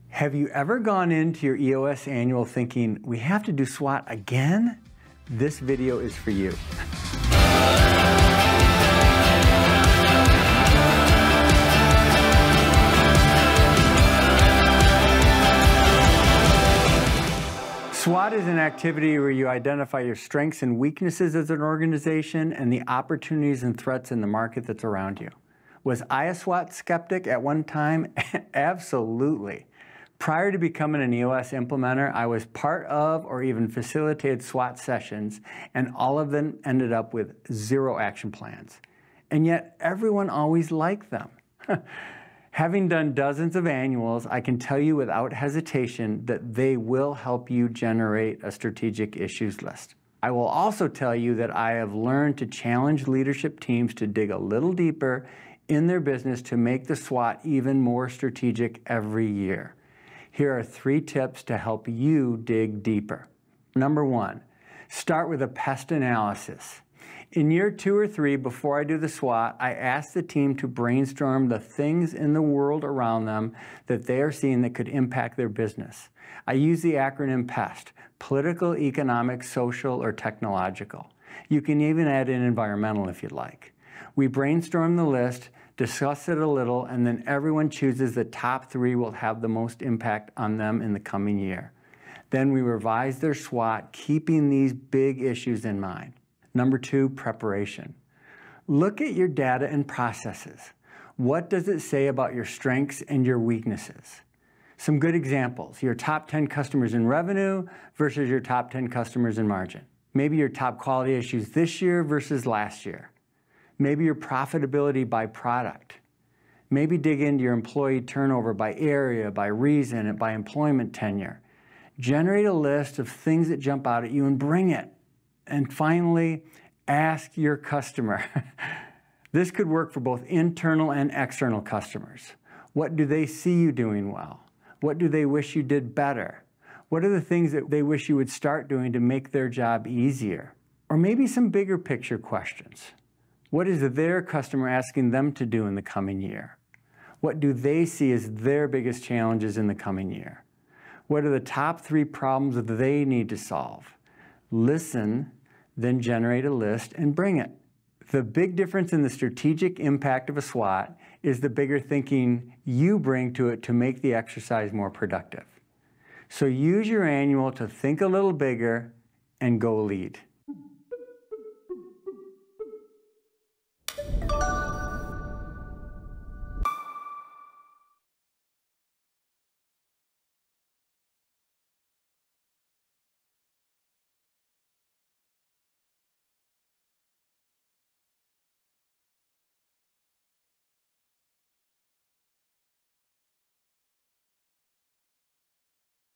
Have you ever gone into your EOS annual thinking, we have to do SWOT again? This video is for you. SWOT is an activity where you identify your strengths and weaknesses as an organization and the opportunities and threats in the market that's around you. Was I a SWOT skeptic at one time? Absolutely. Prior to becoming an EOS implementer, I was part of or even facilitated SWOT sessions, and all of them ended up with 0 action plans. And yet everyone always liked them. Having done dozens of annuals, I can tell you without hesitation that they will help you generate a strategic issues list. I will also tell you that I have learned to challenge leadership teams to dig a little deeper in their business to make the SWOT even more strategic every year. Here are 3 tips to help you dig deeper. Number 1, start with a pest analysis. In year 2 or 3, before I do the SWOT, I ask the team to brainstorm the things in the world around them that they are seeing that could impact their business. I use the acronym PEST, political, economic, social, or technological. You can even add in environmental if you'd like. We brainstorm the list, discuss it a little, and then everyone chooses the top 3 will have the most impact on them in the coming year. Then we revise their SWOT, keeping these big issues in mind. Number 2, preparation. Look at your data and processes. What does it say about your strengths and your weaknesses? Some good examples, your top 10 customers in revenue versus your top 10 customers in margin. Maybe your top quality issues this year versus last year. Maybe your profitability by product. Maybe dig into your employee turnover by area, by reason, and by employment tenure. Generate a list of things that jump out at you and bring it. And finally, ask your customer. This could work for both internal and external customers. What do they see you doing well? What do they wish you did better? What are the things that they wish you would start doing to make their job easier? Or maybe some bigger picture questions. What is their customer asking them to do in the coming year? What do they see as their biggest challenges in the coming year? What are the top 3 problems that they need to solve? Listen, then generate a list and bring it. The big difference in the strategic impact of a SWOT is the bigger thinking you bring to it to make the exercise more productive. So use your annual to think a little bigger and go lead.